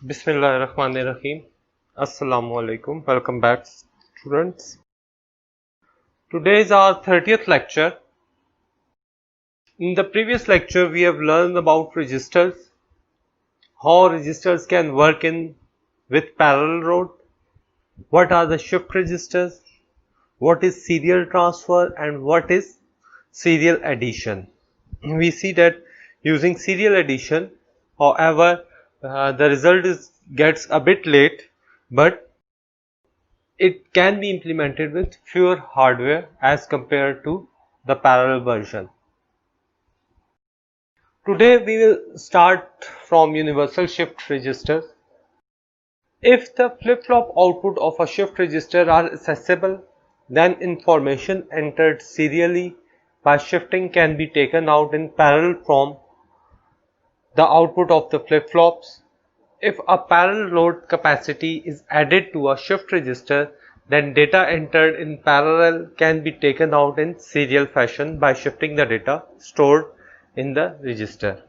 Bismillahirrahmanirrahim. Assalamu alaikum. Welcome back, students. Today is our 30th lecture. In the previous lecture, we have learned about registers, how registers can work with parallel road, what are the shift registers, what is serial transfer, and what is serial addition. We see that using serial addition, however, the result gets a bit late, but it can be implemented with fewer hardware as compared to the parallel version. Today we will start from universal shift registers. If the flip-flop output of a shift register are accessible, then information entered serially by shifting can be taken out in parallel from the output of the flip-flops. If a parallel load capacity is added to a shift register, then data entered in parallel can be taken out in serial fashion by shifting the data stored in the register.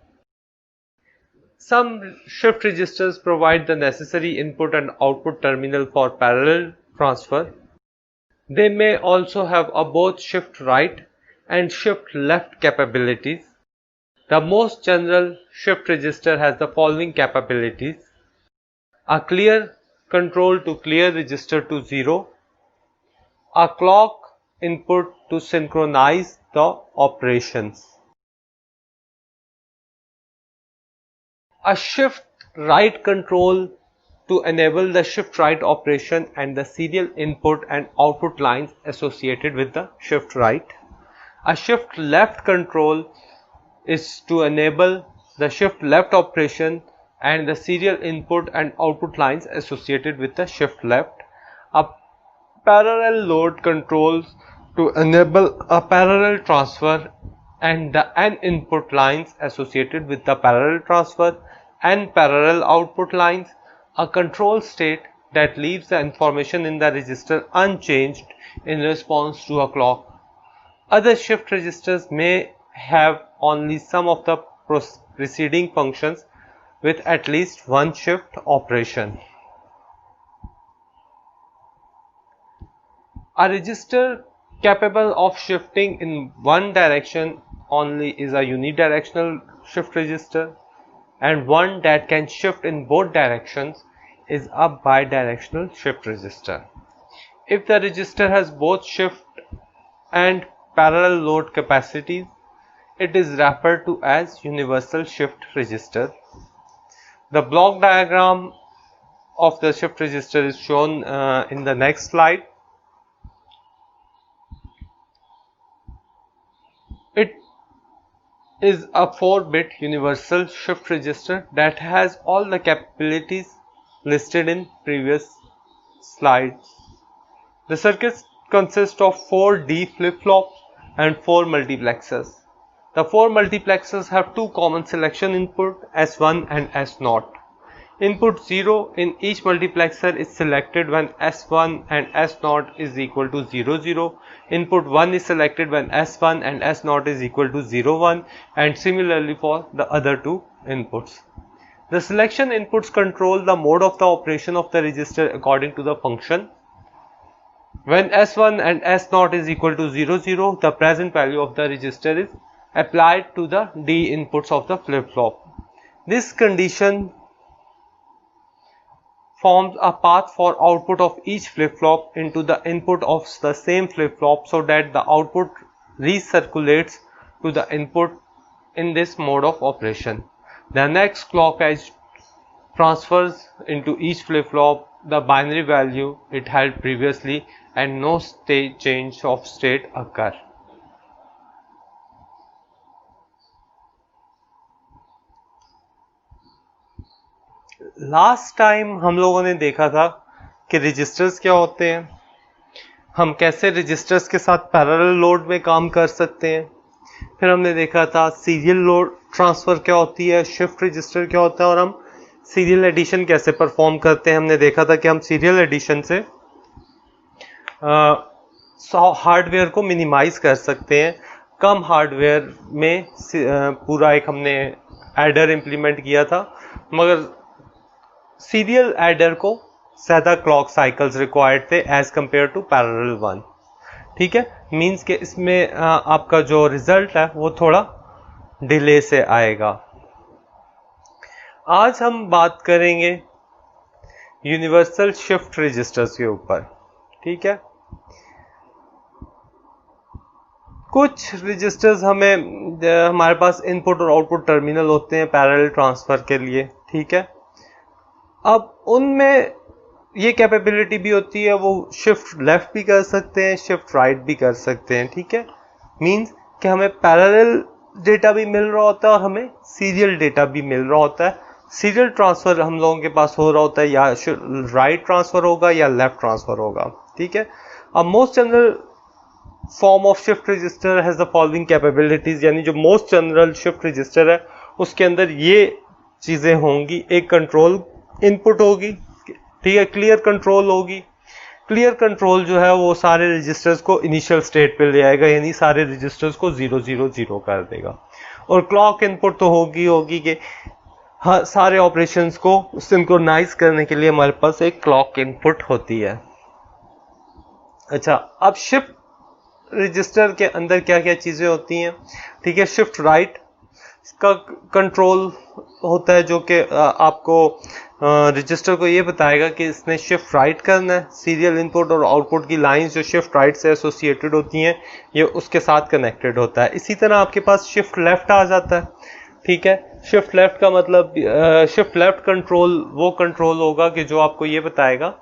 Some shift registers provide the necessary input and output terminal for parallel transfer. They may also have a both shift right and shift left capabilities. The most general shift register has the following capabilities: a clear control to clear register to 0, a clock input to synchronize the operations, a shift right control to enable the shift right operation and the serial input and output lines associated with the shift right, a shift left control is to enable the shift left operation and the serial input and output lines associated with the shift left, a parallel load controls to enable a parallel transfer and the N input lines associated with the parallel transfer and parallel output lines, a control state that leaves the information in the register unchanged in response to a clock. Other shift registers may have only some of the preceding functions with at least one shift operation. A register capable of shifting in one direction only is a unidirectional shift register, and one that can shift in both directions is a bidirectional shift register. If the register has both shift and parallel load capacities, it is referred to as universal shift register. The block diagram of the shift register is shown in the next slide. It is a 4-bit universal shift register that has all the capabilities listed in previous slides. The circuit consists of 4 D flip-flops and 4 multiplexers. The 4 multiplexers have two common selection input, S1 and S0. Input 0 in each multiplexer is selected when S1 and S0 is equal to 0, 0. Input 1 is selected when S1 and S0 is equal to 0, 1, and similarly for the other two inputs. The selection inputs control the mode of the operation of the register according to the function. When S1 and S0 is equal to 0, 0, the present value of the register is applied to the D inputs of the flip-flop. This condition forms a path for output of each flip-flop into the input of the same flip-flop so that the output recirculates to the input in this mode of operation. The next clock edge transfers into each flip-flop the binary value it held previously and no change of state occur. Last time हम लोगों ने देखा था कि registers क्या होते हैं, हम कैसे रजिस्टर्स के साथ पैरेलल लोड में काम कर सकते हैं. फिर हमने देखा था सीरियल लोड ट्रांसफर क्या होती है, शिफ्ट रजिस्टर क्या होता है और हम सीरियल एडिशन कैसे परफॉर्म करते हैं. हमने देखा था कि हम सीरियल एडिशन से हार्डवेयर को मिनिमाइज कर सकते हैं. कम हार्डवेयर में पूरा एक हमने एडर इम्प्लीमेंट किया था, मगर सीरियल एडर को ज़्यादा क्लॉक साइकिल्स रिक्वायर्ड थे as compared to parallel one. ठीक है, मींस के इसमें आपका जो रिजल्ट है वो थोड़ा डिले से आएगा। आज हम बात करेंगे यूनिवर्सल शिफ्ट रजिस्टर्स के ऊपर। ठीक है, कुछ रजिस्टर्स हमारे पास इनपुट और आउटपुट टर्मिनल होते हैं पैरेलल ट्रांसफर के लिए। ठीक है, अब उनमें ये कैपेबिलिटी भी होती है, वो शिफ्ट लेफ्ट भी कर सकते हैं, शिफ्ट राइट भी कर सकते हैं। ठीक है, मींस कि हमें पैरेलल डेटा भी मिल रहा होता है और हमें सीरियल डेटा भी मिल रहा होता है। सीरियल ट्रांसफर हम लोगों के पास हो रहा होता है, या राइट ट्रांसफर होगा या लेफ्ट ट्रांसफर होगा। ठीक है, अब most general form of shift register has the following capabilities, यानी जो मोस्ट जनरल शिफ्ट रजिस्टर है उसके अंदर ये चीजें होंगी। एक कंट्रोल इनपुट होगी, ठीक है, क्लियर कंट्रोल होगी। क्लियर कंट्रोल जो है वो सारे रजिस्टर्स को इनिशियल स्टेट पे ले आएगा, यानी सारे रजिस्टर्स को 0 0 0 कर देगा। और क्लॉक इनपुट तो होगी कि हाँ, सारे ऑपरेशंस को सिंक्रोनाइज करने के लिए हमारे पास एक क्लॉक इनपुट होती है। अच्छा, अब शिफ्ट रजिस्टर के अंदर क्या क्या चीजें होती हैं। ठीक है, शिफ्ट राइट का कंट्रोल होता है जो कि आपको रजिस्टर को ये बताएगा कि इसने शिफ्ट राइट करना है। सीरियल इनपुट और आउटपुट की लाइंस जो शिफ्ट राइट से एसोसिएटेड होती हैं ये उसके साथ कनेक्टेड होता है। इसी तरह आपके पास शिफ्ट लेफ्ट आ जाता है। ठीक है, शिफ्ट लेफ्ट का मतलब शिफ्ट लेफ्ट कंट्रोल वो कंट्रोल होगा कि जो आपको ये बताएगा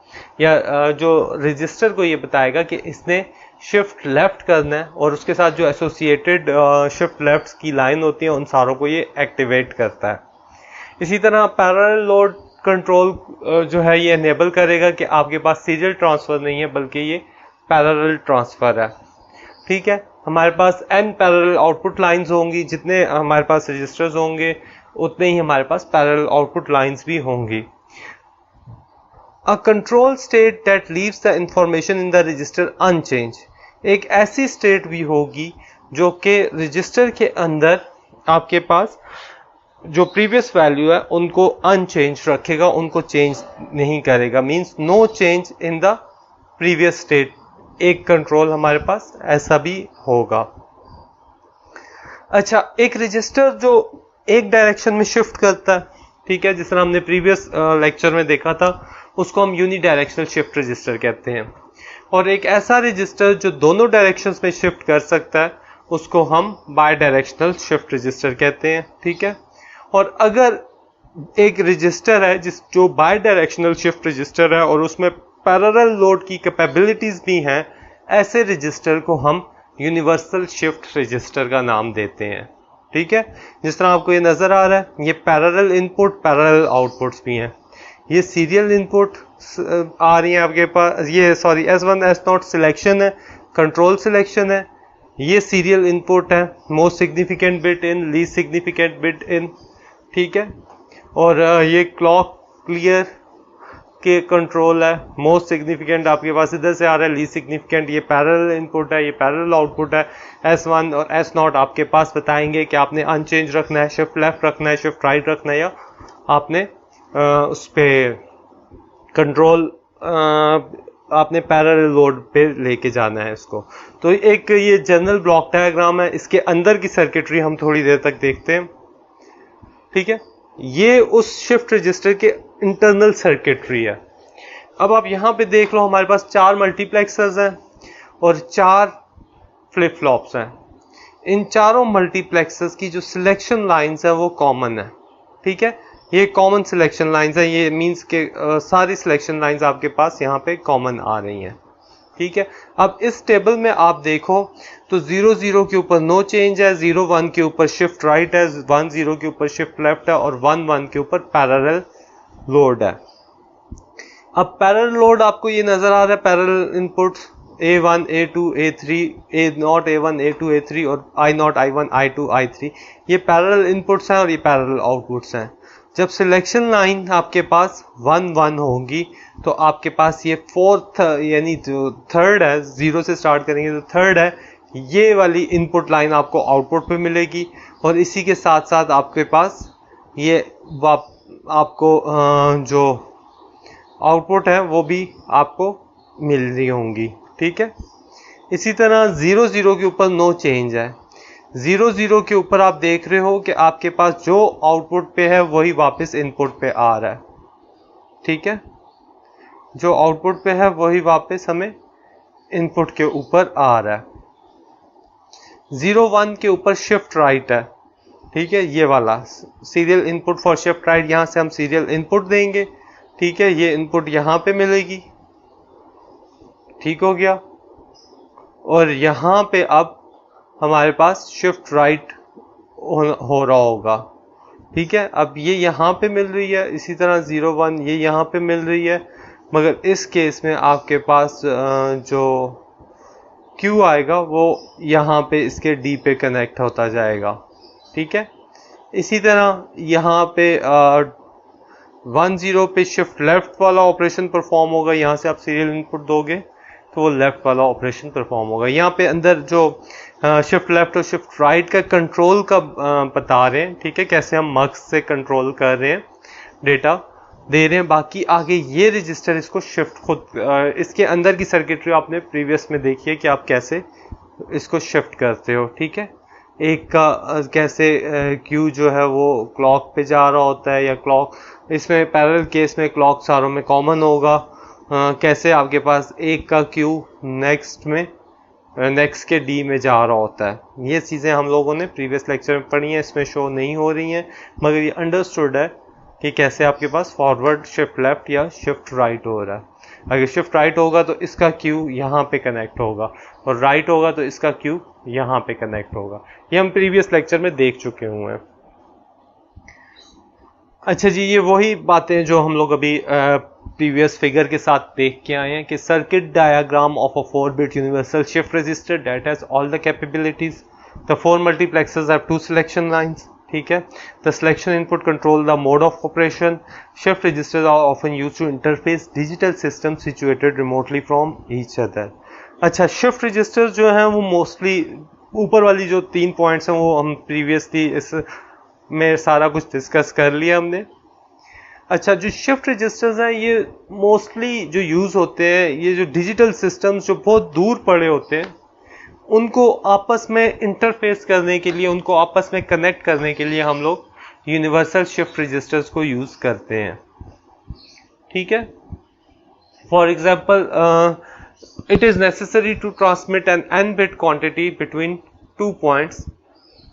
या जो रजिस्टर को ये बताएगा कि इसने शिफ्ट लेफ्ट करना है, और उसके साथ जो एसोसिएटेड शिफ्ट लेफ्ट की लाइन होती है उन सारों को ये एक्टिवेट करता है। इसी तरह पैरेलल लोड कंट्रोल जो है ये एनेबल करेगा कि आपके पास सीरियल ट्रांसफर नहीं है बल्कि ये पैरेलल ट्रांसफर है। ठीक है, हमारे पास n पैरेलल आउटपुट लाइंस होंगी, जितने हमारे पास रजिस्टर्स होंगे उतने ही हमारे पास पैरेलल आउटपुट लाइंस भी होंगी। A control state that leaves the information in the register unchanged, एक ऐसी स्टेट भी होगी जो कि रजिस्टर के अंदर आपके पास जो प्रीवियस वैल्यू है उनको अनचेंज रखेगा, उनको चेंज नहीं करेगा। Means no change in the previous state. एक कंट्रोल हमारे पास ऐसा भी होगा। अच्छा, एक रजिस्टर जो एक डायरेक्शन में शिफ्ट करता है, ठीक है, जिस तरह हमने प्रीवियस लेक्चर में देखा था, उसको हम यूनी डायरेक्शनल शिफ्ट रजिस्टर कहते हैं। और एक ऐसा रजिस्टर जो दोनों डायरेक्शंस में शिफ्ट कर सकता है उसको हम बाय डायरेक्शनल शिफ्ट रजिस्टर कहते हैं। ठीक है, और अगर एक रजिस्टर है जो बाय डायरेक्शनल शिफ्ट रजिस्टर है और उसमें पैरेलल लोड की कैपेबिलिटीज भी हैं, ऐसे रजिस्टर को हम यूनिवर्सल शिफ्ट रजिस्टर का नाम देते हैं। ठीक है, जिस तरह आपको ये नजर आ रहा है, ये पैरेलल इनपुट पैरेलल आउटपुट्स भी हैं। ये सीरियल इनपुट आ रही है आपके पास, ये सॉरी S1 S0 सिलेक्शन है, कंट्रोल सिलेक्शन है। ये सीरियल इनपुट है, मोस्ट सिग्निफिकेंट बिट इन, लीस्ट सिग्निफिकेंट बिट इन। ठीक है, और ये क्लॉक क्लियर के कंट्रोल है, मोस्ट सिग्निफिकेंट आपके पास इधर से आ रहा है, लीस्ट सिग्निफिकेंट ये पैरेलल इनपुट है, ये पैरेलल आउटपुट है। S1 और S0 आपके पास बताएंगे कि आपने अनचेंज रखना है, शिफ्ट लेफ्ट रखना है, शिफ्ट राइट रखना है, या आपने उस पर कंट्रोल आपने पैरेलल लोड पे लेके जाना है इसको। तो एक ये जनरल ब्लॉक डायग्राम है, इसके अंदर की सर्किटरी हम थोड़ी देर तक देखते हैं। ठीक है, ये उस शिफ्ट रजिस्टर के इंटरनल सर्किटरी है। अब आप यहाँ पे देख लो, हमारे पास 4 मल्टीप्लेक्सर्स हैं और 4 फ्लिप फ्लॉप्स हैं। इन चारों मल्टीप्लेक्सर्स की जो सिलेक्शन लाइंस है वो कॉमन है। ठीक है, ये कॉमन सिलेक्शन लाइंस है, ये मींस के सारी सिलेक्शन लाइंस आपके पास यहाँ पे कॉमन आ रही हैं। ठीक है, अब इस टेबल में आप देखो तो 0 0 के ऊपर नो चेंज है, 0 1 के ऊपर शिफ्ट राइट है, 1 0 के ऊपर शिफ्ट लेफ्ट है और 1 1 के ऊपर पैरेलल लोड है। अब पैरेलल लोड आपको ये नजर आ रहा है, parallel input A1 A2 A3 A0 A1 A2 A3 और I0 I1 I2 I3, ये पैरेलल इनपुट्स हैं और ये पैरेलल आउटपुट्स हैं। जब सिलेक्शन लाइन आपके पास 1 1 होगी तो आपके पास ये फोर्थ यानी जो थर्ड है, 0 से स्टार्ट करेंगे तो थर्ड है, ये वाली इनपुट लाइन आपको आउटपुट पे मिलेगी। और इसी के साथ साथ आपके पास ये आपको जो आउटपुट है वो भी आपको मिल रही होंगी, ठीक है। इसी तरह 0 0 के ऊपर नो चेंज है। 0 0 के ऊपर आप देख रहे हो कि आपके पास जो आउटपुट पे है वही वापस इनपुट पे आ रहा है, ठीक है। जो आउटपुट पे है वही वापस हमें इनपुट के ऊपर आ रहा है। 0 1 के ऊपर शिफ्ट राइट है, ठीक है, ये वाला serial input for shift right. यहां से हम सीरियल इनपुट देंगे, ठीक है, ये इनपुट यहां पे मिलेगी, ठीक हो गया। और यहां पे अब हमारे पास शिफ्ट राइट हो रहा होगा, ठीक है। अब ये यहां पे मिल रही है, इसी तरह 0 1 ये यहां पे मिल रही है, मगर इस केस में आपके पास जो Q आएगा वो यहाँ पे इसके D पे कनेक्ट होता जाएगा, ठीक है। इसी तरह यहाँ पे 1 0 पे शिफ्ट लेफ्ट वाला ऑपरेशन परफॉर्म होगा। यहाँ से आप सीरियल इनपुट दोगे तो वो लेफ्ट वाला ऑपरेशन परफॉर्म होगा। यहाँ पे अंदर जो शिफ्ट लेफ्ट और शिफ्ट राइट का कंट्रोल का बता रहे हैं, ठीक है, कैसे हम मक्स से कंट्रोल कर रहे हैं, डेटा दे रहे हैं। बाकी आगे ये रजिस्टर इसको शिफ्ट खुद इसके अंदर की सर्किटरी आपने प्रीवियस में देखी है कि आप कैसे इसको शिफ्ट करते हो, ठीक है। एक का कैसे क्यू जो है वो क्लॉक पे जा रहा होता है, या क्लॉक इसमें पैरेलल केस में क्लॉक सारों में कॉमन होगा। कैसे आपके पास एक का क्यू नेक्स्ट के डी में जा रहा होता है। ये चीज़ें हम लोगों ने प्रीवियस लेक्चर में पढ़ी हैं, इसमें शो नहीं हो रही हैं, मगर ये अंडरस्टूड है कि कैसे आपके पास फॉरवर्ड शिफ्ट लेफ्ट या शिफ्ट राइट हो रहा है। अगर शिफ्ट राइट होगा तो इसका क्यू यहाँ पे कनेक्ट होगा, और राइट होगा तो इसका क्यू यहाँ पे कनेक्ट होगा। ये हम प्रीवियस लेक्चर में देख चुके हुए हैं। अच्छा जी, ये वही बातें जो हम लोग अभी प्रीवियस फिगर के साथ देख के आए हैं कि circuit diagram of a 4-bit universal shift register that has all the capabilities. The 4 multiplexers have 2 selection lines, ठीक है। The selection input control the mode of operation. Shift registers are often used to interface digital system situated remotely from each other. अच्छा, shift registers जो हैं वो mostly ऊपर वाली जो 3 points हैं वो हम प्रीवियसली इस में सारा कुछ डिस्कस कर लिया हमने। अच्छा, जो शिफ्ट रजिस्टर्स हैं ये मोस्टली जो यूज होते हैं, ये जो डिजिटल सिस्टम्स जो बहुत दूर पड़े होते हैं उनको आपस में इंटरफेस करने के लिए, उनको आपस में कनेक्ट करने के लिए हम लोग यूनिवर्सल शिफ्ट रजिस्टर्स को यूज करते हैं, ठीक है। For example, it is necessary to transmit an n-bit quantity between 2 points.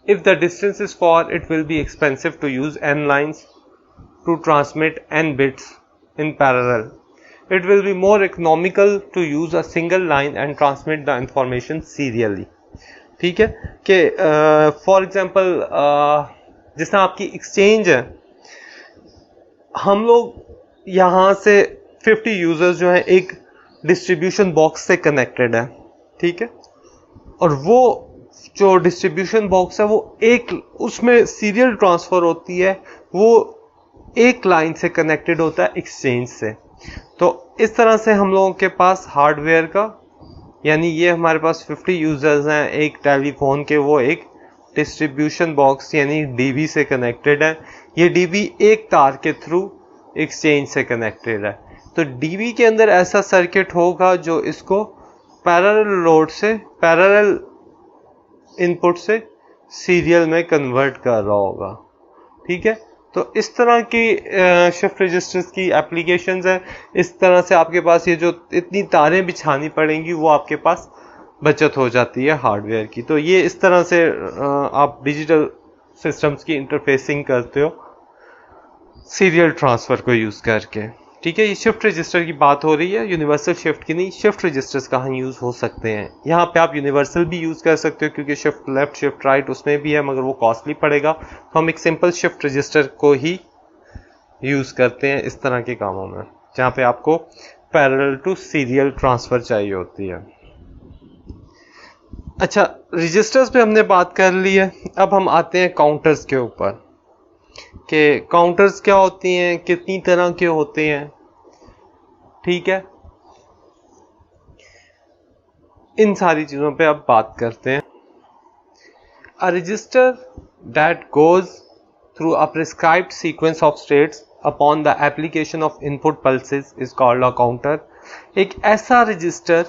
If the distance is far, it will be expensive to use n lines to transmit n bits in parallel. It will be more economical to use a single line and transmit the information serially. ठीक है कि for example जिस तरह आपकी exchange है, हम लोग यहाँ से 50 यूजर्स जो हैं एक डिस्ट्रीब्यूशन बॉक्स से कनेक्टेड है, ठीक है, और वो जो डिस्ट्रीब्यूशन बॉक्स है वो एक उसमें सीरियल ट्रांसफर होती है, वो एक लाइन से कनेक्टेड होता है एक्सचेंज से। तो इस तरह से हम लोगों के पास हार्डवेयर का, यानी ये हमारे पास 50 यूजर्स हैं एक टेलीफोन के, वो एक डिस्ट्रीब्यूशन बॉक्स यानी डीबी से कनेक्टेड है। ये डीबी एक तार के थ्रू एक्सचेंज से कनेक्टेड है। तो डीबी के अंदर ऐसा सर्किट होगा जो इसको पैरेलल लोड से, पैरेलल इनपुट से सीरियल में कन्वर्ट कर रहा होगा, ठीक है। तो इस तरह की शिफ्ट रजिस्टर्स की एप्लीकेशंस है। इस तरह से आपके पास ये जो इतनी तारें बिछानी पड़ेंगी वो आपके पास बचत हो जाती है हार्डवेयर की। तो ये इस तरह से आप डिजिटल सिस्टम्स की इंटरफेसिंग करते हो सीरियल ट्रांसफर को यूज करके, ठीक है। ये शिफ्ट रजिस्टर की बात हो रही है, यूनिवर्सल शिफ्ट की नहीं। शिफ्ट रजिस्टर्स कहाँ यूज हो सकते हैं? यहाँ पे आप यूनिवर्सल भी यूज कर सकते हो क्योंकि शिफ्ट लेफ्ट शिफ्ट राइट उसमें भी है, मगर वो कॉस्टली पड़ेगा। तो हम एक सिंपल शिफ्ट रजिस्टर को ही यूज करते हैं इस तरह के कामों में, जहाँ पे आपको पैरेलल टू सीरियल ट्रांसफर चाहिए होती है। अच्छा, रजिस्टर्स पे हमने बात कर ली है। अब हम आते हैं काउंटर्स के ऊपर कि काउंटर्स क्या होती हैं, कितनी तरह के होते हैं, ठीक है। इन सारी चीजों पे अब बात करते हैं। A register that goes through a prescribed sequence of states upon the application of input pulses is called a counter. एक ऐसा रजिस्टर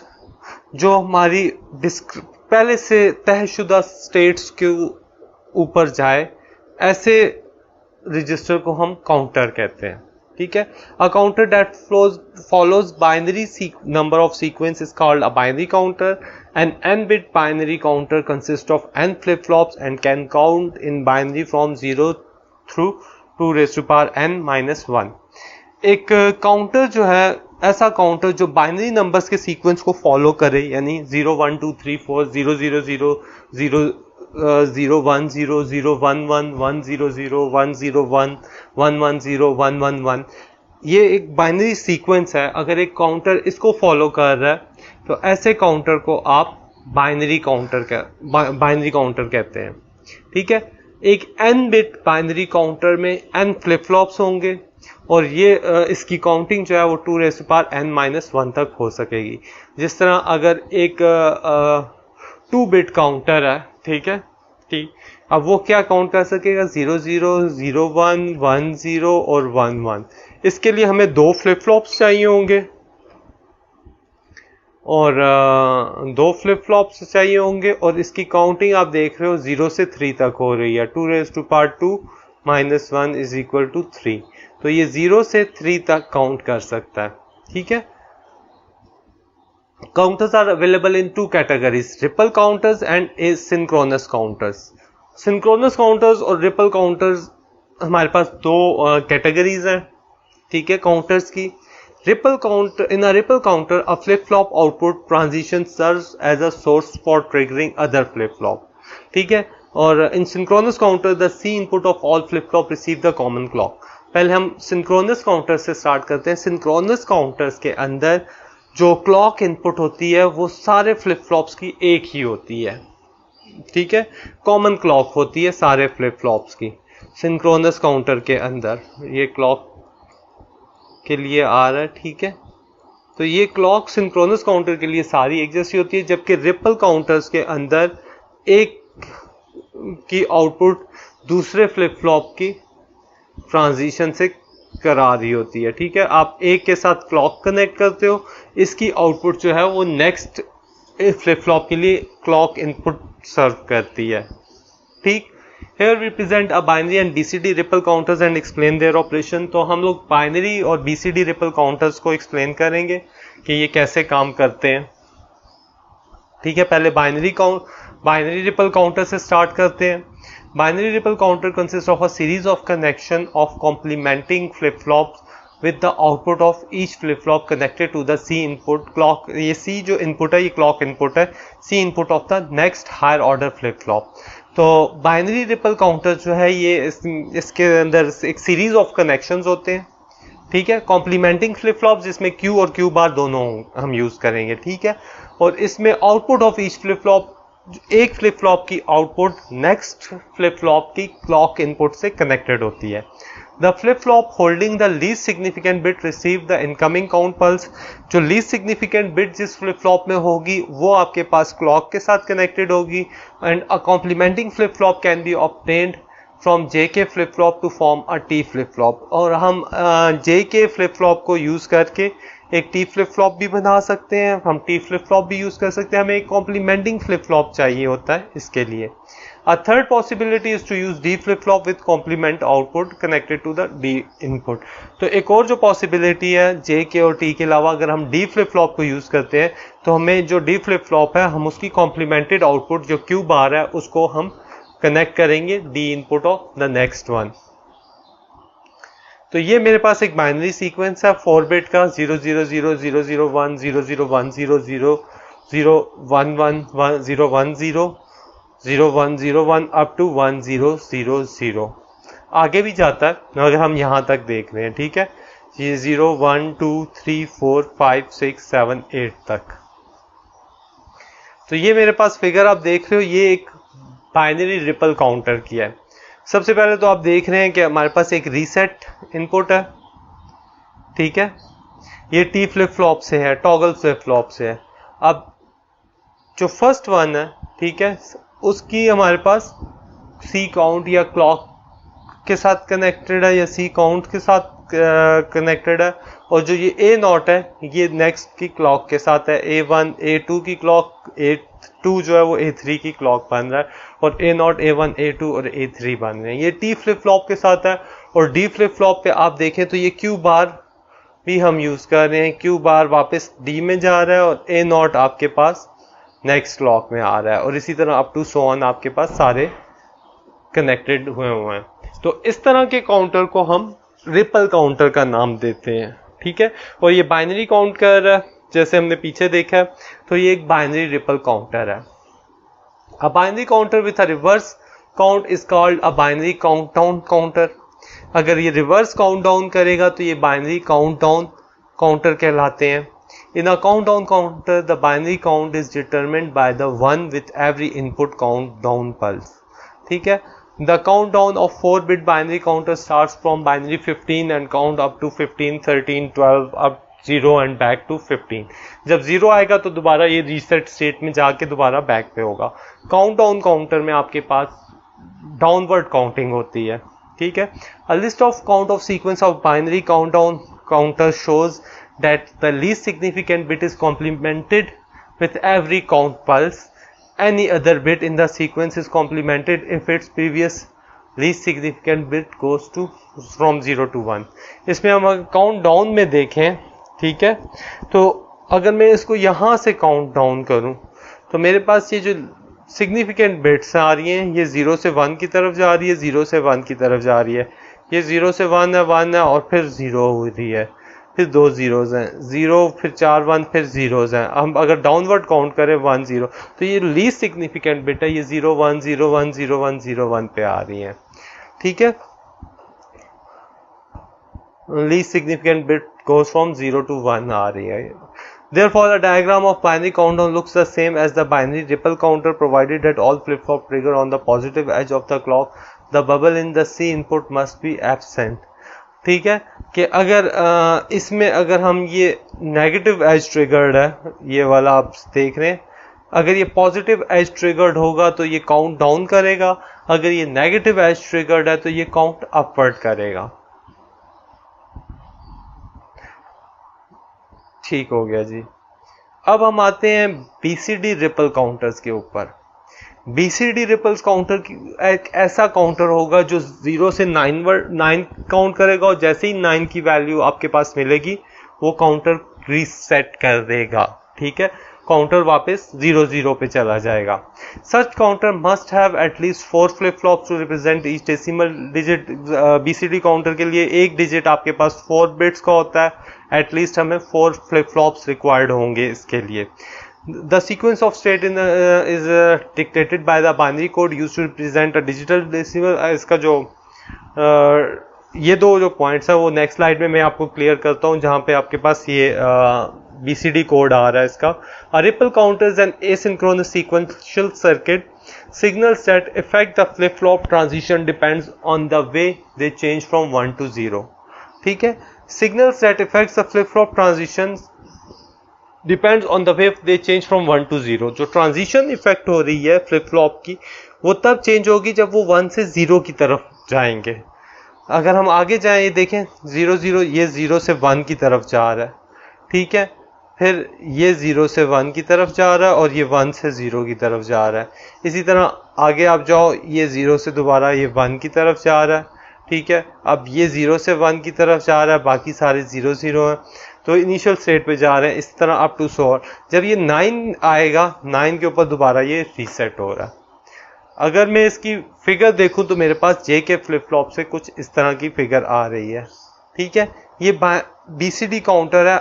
जो हमारी पहले से तयशुदा स्टेट्स के ऊपर जाए, ऐसे रजिस्टर को हम काउंटर कहते हैं। ठीक है, अ counter that follows binary number of sequence is called a binary counter. An n-bit binary counter consists of n flip-flops and can count in binary from 0 through 2 raised to power n minus 1. एक counter जो है, ऐसा counter जो binary numbers के sequence को follow करे, यानी 0 1 2 3 4 0 0 0 0 0 1 0 0 1 1 1 0 0 1 0 1 1 1 0 1 1 1, ये एक बाइनरी सीक्वेंस है। अगर एक काउंटर इसको फॉलो कर रहा है तो ऐसे काउंटर को आप बाइनरी काउंटर कहते हैं। ठीक है, एक n बिट बाइनरी काउंटर में n फ्लिप फ्लॉप्स होंगे और ये इसकी काउंटिंग जो है वो 2 raised to power n minus 1 तक हो सकेगी। जिस तरह अगर एक 2 बिट काउंटर है, ठीक है, ठीक, अब वो क्या काउंट कर सकेगा, 0 0 0 1 1 0 और 1 1। इसके लिए हमें 2 फ्लिप फ्लॉप्स चाहिए होंगे और 2 फ्लिप फ्लॉप्स चाहिए होंगे और इसकी काउंटिंग आप देख रहे हो 0 से 3 तक हो रही है। 2 raised to power 2 minus 1 is equal to 3। तो ये 0 से 3 तक काउंट कर सकता है। ठीक है, counters are available in 2 categories, ripple counters and asynchronous counters. Synchronous counters और ripple counters हमारे पास 2 कैटेगरीज हैं। ठीक है, काउंटर्स की। Ripple counter, in a ripple counter, a flip-flop output transition serves as a source for triggering other flip-flop. ठीक है, और in synchronous counter, the C input of all flip-flop receive the common clock. पहले हम synchronous counter से start करते हैं। synchronous counters के अंदर जो क्लॉक इनपुट होती है वो सारे फ्लिप फ्लॉप्स की एक ही होती है। ठीक है, कॉमन क्लॉक होती है सारे फ्लिप फ्लॉप्स की सिंक्रोनस काउंटर के अंदर। ये क्लॉक के लिए आ रहा है। ठीक है, तो ये क्लॉक सिंक्रोनस काउंटर के लिए सारी एक जैसी होती है, जबकि रिपल काउंटर्स के अंदर एक की आउटपुट दूसरे फ्लिप फ्लॉप की ट्रांजिशन से करा रही होती है। ठीक है, आप एक के साथ क्लॉक कनेक्ट करते हो, इसकी आउटपुट जो है वो नेक्स्ट फ्लिप फ्लॉप के लिए क्लॉक इनपुट सर्व करती है। ठीक, here we present a binary and BCD ripple counters and explain their operation। तो हम लोग बाइनरी और BCD ripple counters को एक्सप्लेन करेंगे कि ये कैसे काम करते हैं। ठीक है, पहले बाइनरी रिपल काउंटर से स्टार्ट करते हैं। Binary ripple counter consists of a series of connection of complementing flip-flops with the output of each flip-flop connected to the C input clock। ये C जो input है ये clock input है, C input of the next higher order flip-flop। तो binary ripple counter जो है ये इसके अंदर एक सीरीज ऑफ कनेक्शंस होते हैं। ठीक है, कॉम्प्लीमेंटिंग फ्लिप फ्लॉप जिसमें Q और Q बार दोनों हम यूज करेंगे। ठीक है, और इसमें output of each flip flop, एक फ्लिप फ्लॉप की आउटपुट नेक्स्ट फ्लिप फ्लॉप की क्लॉक इनपुट से कनेक्टेड होती है। The flip flop holding the least significant bit receive the incoming count pulse. जो लीस्ट सिग्निफिकेंट बिट जिस फ्लिप फ्लॉप में होगी वो आपके पास क्लॉक के साथ कनेक्टेड होगी। And a complementing flip flop can be obtained from JK flip flop to form a T flip flop. और हम JK फ्लिप फ्लॉप को यूज करके एक T फ्लिप फ्लॉप भी बना सकते हैं, हम T फ्लिप फ्लॉप भी यूज कर सकते हैं। हमें एक कॉम्प्लीमेंटिंग फ्लिप फ्लॉप चाहिए होता है इसके लिए। A third possibility is to use D flip flop with complement output connected to the D input। तो एक और जो पॉसिबिलिटी है JK और T के अलावा, अगर हम D फ्लिप फ्लॉप को यूज करते हैं तो हमें जो D फ्लिप फ्लॉप है हम उसकी कॉम्प्लीमेंटेड आउटपुट जो Q बार है उसको हम कनेक्ट करेंगे D input of the next one. तो ये मेरे पास एक बाइनरी सीक्वेंस है 4 बिट का 0 0 0 0 0 1 0 0 1 0 0 0 1 1 1 0 1 0 0 1 0 1 अप टू 1 0 0 0 आगे भी जाता है अगर हम यहाँ तक देख रहे हैं। ठीक है, ये 0 1 2 3 4 5 6 7 8 तक। तो ये मेरे पास फिगर आप देख रहे हो, ये एक बाइनरी रिपल काउंटर की है। सबसे पहले तो आप देख रहे हैं कि हमारे पास एक रीसेट इनपुट है। ठीक है, ये T फ्लिप फ्लॉप से है, टॉगल फ्लिप फ्लॉप से है। अब जो फर्स्ट वन है, ठीक है, उसकी हमारे पास C काउंट या क्लॉक के साथ कनेक्टेड है या C काउंट के साथ कनेक्टेड है, और जो ये ए नॉट है ये नेक्स्ट की क्लॉक के साथ है, A1 A2 की क्लॉक, A2 जो है वो A3 की क्लॉक बन रहा है, और A नॉट A1 A2 और A3 बन रहे हैं। ये T फ्लिप फ्लॉप के साथ है, और D फ्लिप फ्लॉप पे आप देखें तो ये Q बार भी हम यूज कर रहे हैं, Q बार वापस D में जा रहा है, और A नॉट आपके पास नेक्स्ट क्लॉक में आ रहा है, और इसी तरह अप टू सो ऑन आपके पास सारे कनेक्टेड हुए हैं। तो इस तरह के काउंटर को हम रिपल काउंटर का नाम देते हैं, ठीक है। और ये बाइनरी काउंटर जैसे हमने पीछे देखा है, तो ये एक बाइनरी रिपल काउंटर है। A binary counter with a reverse count is called a binary countdown counter. अगर ये रिवर्स काउंट डाउन करेगा तो ये बाइनरी काउंटडाउन काउंटर कहलाते हैं। In a countdown counter the binary count is determined by the 1 with every input count down pulse, ठीक है। The countdown of 4-bit binary counter starts from binary 15 and count up to 15, 13, 12 up 0 and back to 15. जब 0 आएगा तो दोबारा ये reset state में जाके दोबारा बैक पे होगा। काउंटडाउन काउंटर में आपके पास डाउनवर्ड काउंटिंग होती है, ठीक है। A list of count of sequence of binary countdown counter shows that the least significant bit is complemented with every count pulse. Any other bit in the sequence is complemented if its previous least significant bit goes to from 0 to 1. इसमें हम count down में देखें, ठीक है, तो अगर मैं इसको यहाँ से काउंट डाउन करूँ तो मेरे पास ये जो सिग्निफिकेंट बिट्स आ रही हैं ये 0 से 1 की तरफ जा रही है, 0 से 1 की तरफ जा रही है, ये 0 से 1 है, 1 है, और फिर 0 हो रही है, फिर 2 zeros हैं, 0 फिर 4 1 फिर zeros हैं। हम अगर डाउनवर्ड काउंट करें 1 0 तो ये लीस्ट सिग्निफिकेंट बिट है, ये 0 1 0 1 0 1 0 1 पे आ रही है, ठीक है। Least significant bit goes from 0 to 1 आ रही है। Therefore, the diagram of binary countdown looks the same as the binary ripple counter, provided that all flip-flop trigger on the positive edge of the clock. The bubble in the C input must be absent. ठीक है, कि अगर इसमें अगर हम ये negative edge triggered है, ये वाला आप देख रहे हैं, अगर ये पॉजिटिव एज ट्रिगर्ड होगा तो ये काउंट डाउन करेगा, अगर ये नेगेटिव एज ट्रिगर्ड है तो ये काउंट अपवर्ड करेगा। ठीक हो गया जी। अब हम आते हैं बीसीडी रिपल काउंटर्स के ऊपर। बीसीडी रिपल्स काउंटर एक ऐसा काउंटर होगा जो 0 से 9 काउंट करेगा, और जैसे ही 9 की वैल्यू आपके पास मिलेगी वो काउंटर रीसेट कर देगा, ठीक है, काउंटर वापस 0 0 पे चला जाएगा। Such counter must have at least 4 flip flops to represent each decimal digit. BCD counter के लिए एक डिजिट आपके पास 4 बिट्स का होता है, एटलीस्ट हमें 4 फ्लिप फ्लॉप्स रिक्वायर्ड होंगे इसके लिए। The sequence of state is dictated by the binary code used to represent a digital decimal. इसका जो ये दो जो पॉइंट्स है वो नेक्स्ट स्लाइड में मैं आपको क्लियर करता हूँ, जहाँ पे आपके पास ये BCD कोड आ रहा है इसका। A ripple counter is an asynchronous sequential circuit. Signals that affect the flip-flop transition depends on the way they change from 1 to 0. ठीक है, signals that affects the flip-flop transitions depends on the way they change from 1 to 0। जो transition effect हो रही है flip flop की वो तब change होगी जब वो 1 से 0 की तरफ जाएंगे। अगर हम आगे जाएं, ये देखें 0 0, ये 0 से 1 की तरफ जा रहा है, ठीक है, फिर ये 0 से 1 की तरफ जा रहा है, और ये 1 से 0 की तरफ जा रहा है। इसी तरह आगे आप जाओ, ये 0 से दोबारा ये 1 की तरफ जा रहा है, ठीक है, अब ये 0 से 1 की तरफ जा रहा है, बाकी सारे 0 0 हैं, तो इनिशियल स्टेट पे जा रहे हैं, इस तरह अप टू 100। जब ये 9 आएगा, 9 के ऊपर दोबारा ये रीसेट हो रहा है। अगर मैं इसकी फिगर देखूं तो मेरे पास जे के फ्लिप फ्लॉप से कुछ इस तरह की फिगर आ रही है, ठीक है। ये बीसीडी काउंटर है,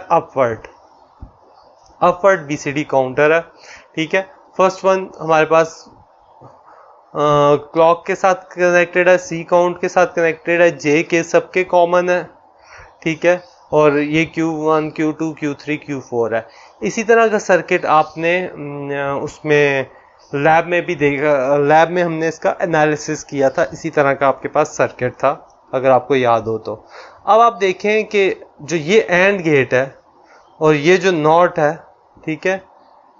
अपवर्ड बीसीडी काउंटर है, ठीक है। फर्स्ट वन हमारे पास क्लॉक के साथ कनेक्टेड है, सी काउंट के साथ कनेक्टेड है, जे के सबके कॉमन है, ठीक है, और ये Q1 Q2 Q3 Q4 है। इसी तरह का सर्किट आपने उसमें लैब में भी देखा, लैब में हमने इसका एनालिसिस किया था, इसी तरह का आपके पास सर्किट था, अगर आपको याद हो तो। अब आप देखें कि जो ये एंड गेट है और ये जो नॉट है, ठीक है,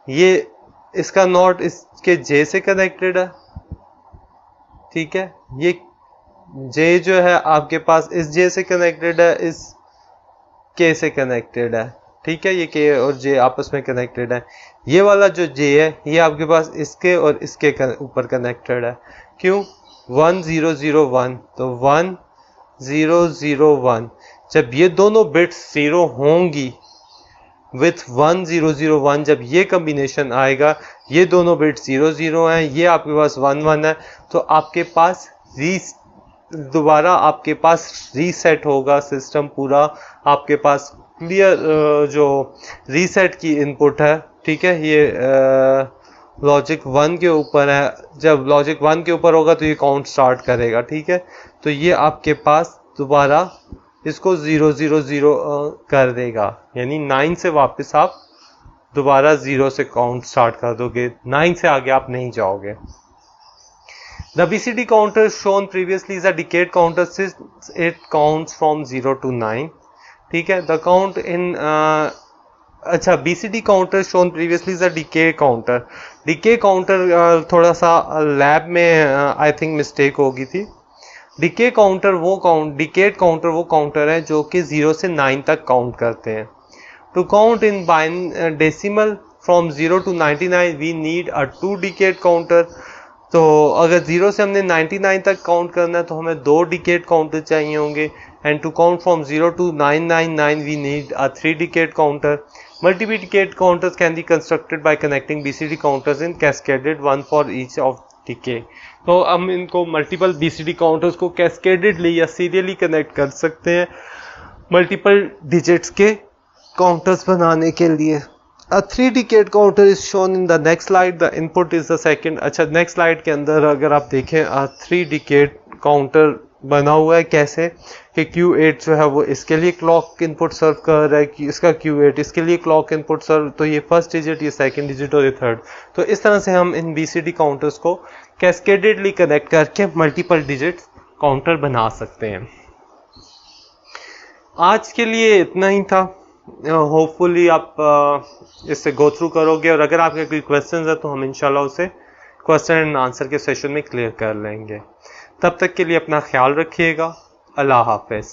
ये इसका नॉट इसके जे से कनेक्टेड है, ठीक है, ये जे जो है आपके पास इस जे से कनेक्टेड है, इस के से कनेक्टेड है, ठीक है, ये के और जे आपस में कनेक्टेड है। ये वाला जो जे है ये आपके पास इसके और इसके ऊपर कनेक्टेड है। क्यों? 1 0 0 1, तो 1 0 0 1, जब ये दोनों बिट्स 0 होंगी विथ 1 0 0 1, जब ये कम्बिनेशन आएगा, ये दोनों बिट्स 0 0 हैं, ये आपके पास 1 1 है, तो आपके पास दोबारा आपके पास रीसेट होगा सिस्टम पूरा। आपके पास क्लियर जो रीसेट की इनपुट है, ठीक है, ये लॉजिक 1 के ऊपर है। जब लॉजिक 1 के ऊपर होगा तो ये काउंट स्टार्ट करेगा, ठीक है, तो ये आपके पास दोबारा इसको 0 0 0 कर देगा, यानी 9 से वापस आप दोबारा 0 से काउंट स्टार्ट कर दोगे, 9 से आगे आप नहीं जाओगे। The BCD counter shown previously is a decade counter since it counts from 0 to 9, ठीक है। The count in अच्छा, BCD counter shown previously is a decay counter। decay counter थोड़ा सा लैब में आई थिंक मिस्टेक होगी थी। decay counter decade counter वो counter है जो कि 0 से 9 तक काउंट करते हैं। To count in decimal from 0 to 99 we need a 2 decade counter। तो अगर 0 से हमने 99 तक काउंट करना है तो हमें 2 डिकेड काउंटर चाहिए होंगे। And to count from 0 to 999 we need a 3 decade counter. Multiple decade counters can be constructed by connecting BCD counters in cascaded, one for each of decade. तो हम इनको मल्टीपल बीसीडी काउंटर्स को कैस्केडेडली या serially connect कर सकते हैं multiple digits के counters बनाने के लिए। A 3 decade counter is shown in the next slide. The input is the second। अच्छा, नेक्स्ट स्लाइड के अंदर अगर आप देखें 3 decade काउंटर बना हुआ है कैसे कि Q8 जो है वो इसके लिए क्लॉक इनपुट सर्व कर रहा है, कि इसका Q8 इसके लिए क्लॉक इनपुट सर्व, तो ये फर्स्ट डिजिट, ये सेकंड डिजिट और ये थर्ड। तो इस तरह से हम इन BCD काउंटर्स को कैस्केडेडली कनेक्ट करके मल्टीपल डिजिट काउंटर बना सकते हैं। आज के लिए इतना ही था। होपफुली आप इससे गो थ्रू करोगे, और अगर आपके कोई क्वेश्चंस है तो हम इंशाल्लाह उसे क्वेश्चन एंड आंसर के सेशन में क्लियर कर लेंगे। तब तक के लिए अपना ख्याल रखिएगा। अल्लाह हाफिज़।